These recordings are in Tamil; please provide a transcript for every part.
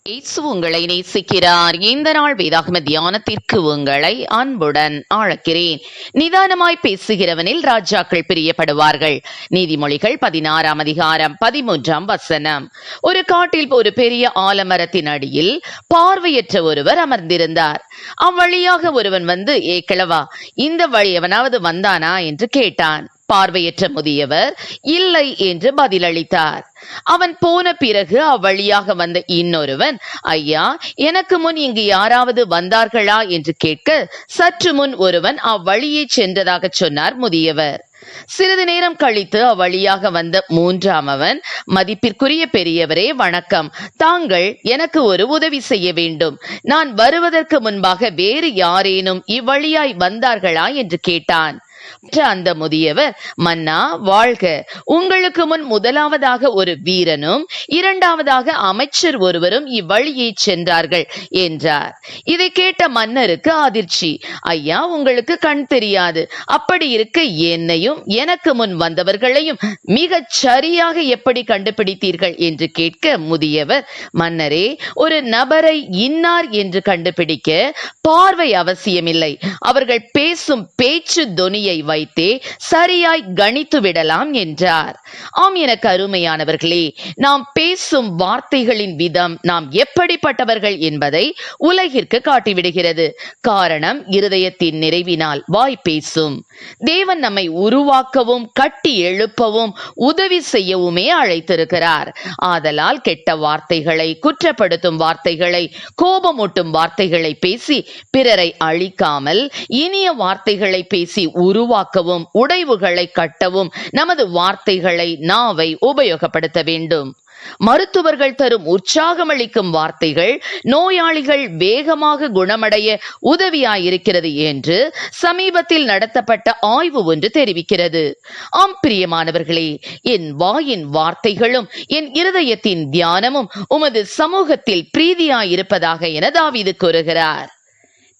இயேசு உங்களை நேசிக்கிறார். இந்த நாள் வேதாகம தியானத்திற்கு உங்களை அன்புடன் அழைக்கிறேன். நிதானமாய் பேசுகிறவனில் ராஜாக்கள் பிரியப்படுவார்கள். நீதிமொழிகள் 16ஆம் அதிகாரம் 13ஆம் வசனம். ஒரு காட்டில் ஒரு பெரிய ஆலமரத்தின் அடியில் பார்வையற்ற ஒருவர் அமர்ந்திருந்தார். அவ்வழியாக ஒருவன் வந்து, ஏ கிழவா, இந்த வழி எவனாவது வந்தானா என்று கேட்டான். பார்வையற்ற முதியவர் இல்லை என்று பதிலளித்தார். அவன் போன பிறகு அவ்வழியாக வந்த இன்னொருவன், ஐயா, எனக்கு முன் இங்கு யாராவது வந்தார்களா என்று கேட்க, சற்று முன் ஒருவன் அவ்வழியே சென்றதாக சொன்னார் முதியவர். சிறிது நேரம் கழித்து அவ்வழியாக வந்த மூன்றாமவன், மதிப்பிற்குரிய பெரியவரே, வணக்கம். தாங்கள் எனக்கு ஒரு உதவி செய்ய வேண்டும். நான் வருவதற்கு முன்பாக வேறு யாரேனும் இவ்வழியாய் வந்தார்களா என்று கேட்டான். அந்த முதியவர், மன்னா வாழ்க, உங்களுக்கு முன் முதலாவதாக ஒரு வீரனும் இரண்டாவதாக அமைச்சர் ஒருவரும் இவ்வழியே சென்றார்கள் என்றார். இதை கேட்ட மன்னருக்கு அதிர்ச்சி. ஐயா, உங்களுக்கு கண் தெரியாது. அப்படி இருக்க என்னையும் எனக்கு முன் வந்தவர்களையும் மிகச் சரியாக எப்படி கண்டுபிடித்தீர்கள் என்று கேட்க முதியவர், மன்னரே, ஒரு நபரை இன்னார் என்று கண்டுபிடிக்க பார்வை அவசியமில்லை. அவர்கள் பேசும் பேச்சு தொனியை வைத்தே சரியாய் கணித்து விடலாம் என்றார். ஆம், எனக்கு அருமையானவர்களே, நாம் பேசும் வார்த்தைகளின் விதம் நாம் எப்படிப்பட்டவர்கள் என்பதை உலகிற்கு காட்டிவிடுகிறது. காரணம், இருதயத்தின் நிறைவினால் வாய் பேசும். தேவன் நம்மை உருவாக்கவும் கட்டி எழுப்பவும் உதவி செய்யவுமே அழைத்திருக்கிறார். ஆதலால் கெட்ட வார்த்தைகளை, குற்றப்படுத்தும் வார்த்தைகளை, கோபமூட்டும் வார்த்தைகளை பேசி பிறரை அழிக்காமல் இனிய வார்த்தைகளை பேசி உருவாக்கவும் உடைவுகளை கட்டவும் நமது வார்த்தைகளை, நாவை உபயோகப்படுத்த வேண்டும். மருத்துவர்கள் தரும் உற்சாகமளிக்கும் வார்த்தைகள் நோயாளிகள் வேகமாக குணமடைய உதவியாயிருக்கிறது என்று சமீபத்தில் நடத்தப்பட்ட ஆய்வு ஒன்று தெரிவிக்கிறது. ஆம் பிரியமானவர்களே, என் வாயின் வார்த்தைகளும் என் இருதயத்தின் தியானமும் உமது சமூகத்தில் பிரீதியாயிருப்பதாக என தாவீது கூறுகிறார்.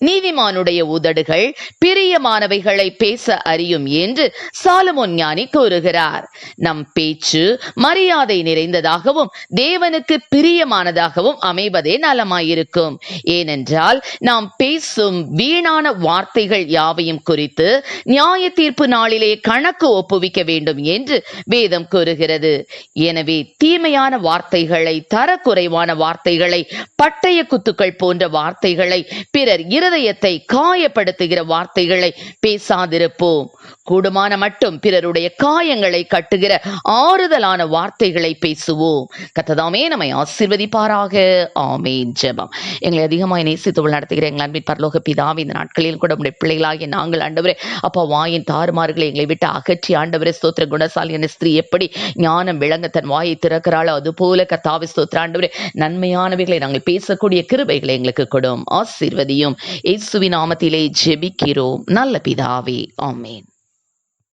நீதிமானுடைய உதடுகள் பிரியமானவைகளை பேச அறியும் என்று சாலமோன் ஞானி கூறுகிறார். நம் பேச்சு மரியாதை நிறைந்ததாகவும் தேவனுக்கு பிரியமானதாகவும் அமைவதே நலமாயிருக்கும். ஏனென்றால் நாம் பேசும் வீணான வார்த்தைகள் யாவையும் குறித்து நியாய தீர்ப்பு நாளிலே கணக்கு ஒப்புவிக்க வேண்டும் என்று வேதம் கூறுகிறது. எனவே தீமையான வார்த்தைகளை, தரக்குறைவான வார்த்தைகளை, பட்டய குத்துக்கள் போன்ற வார்த்தைகளை, பிறர் இருதயத்தை காயப்படுத்துகிற வார்த்தைகளை பேசாதிருப்போம். கூடுமான மட்டும் பிறருடைய காயங்களை கட்டுகிற ஆறுதலான வார்த்தைகளை பேசுவோம். கர்த்தர் நம்மை ஆசீர்வதிப்பாராக. ஆமென். ஜெபம். எங்களை அதிகமாய் நேசித்து நடத்துகிற எங்கள் அன்பின் பரலோக பிதாவே, இந்த நாட்களில் கூட உடைய பிள்ளைகளாகிய நாங்கள் ஆண்டவரே, அப்பா, வாயின் தாறுமாறுகளை எங்களை விட்டு அகற்றி ஆண்டவரே, ஸ்தோத்திர. குணசாலியான ஸ்திரீ எப்படி ஞானம் விளங்க தன் வாயை திறக்கிறாளோ அதுபோல கர்த்தாவே ஸ்தோத்திர ஆண்டவரே, நன்மையானவைகளை நாங்கள் பேசக்கூடிய கிருபைகளை எங்களுக்கு கொடும். ஆசீர்வதியும். இயேசுவின் நாமத்திலே ஜெபிக்கிறோம் நல்ல பிதாவே. ஆமென்.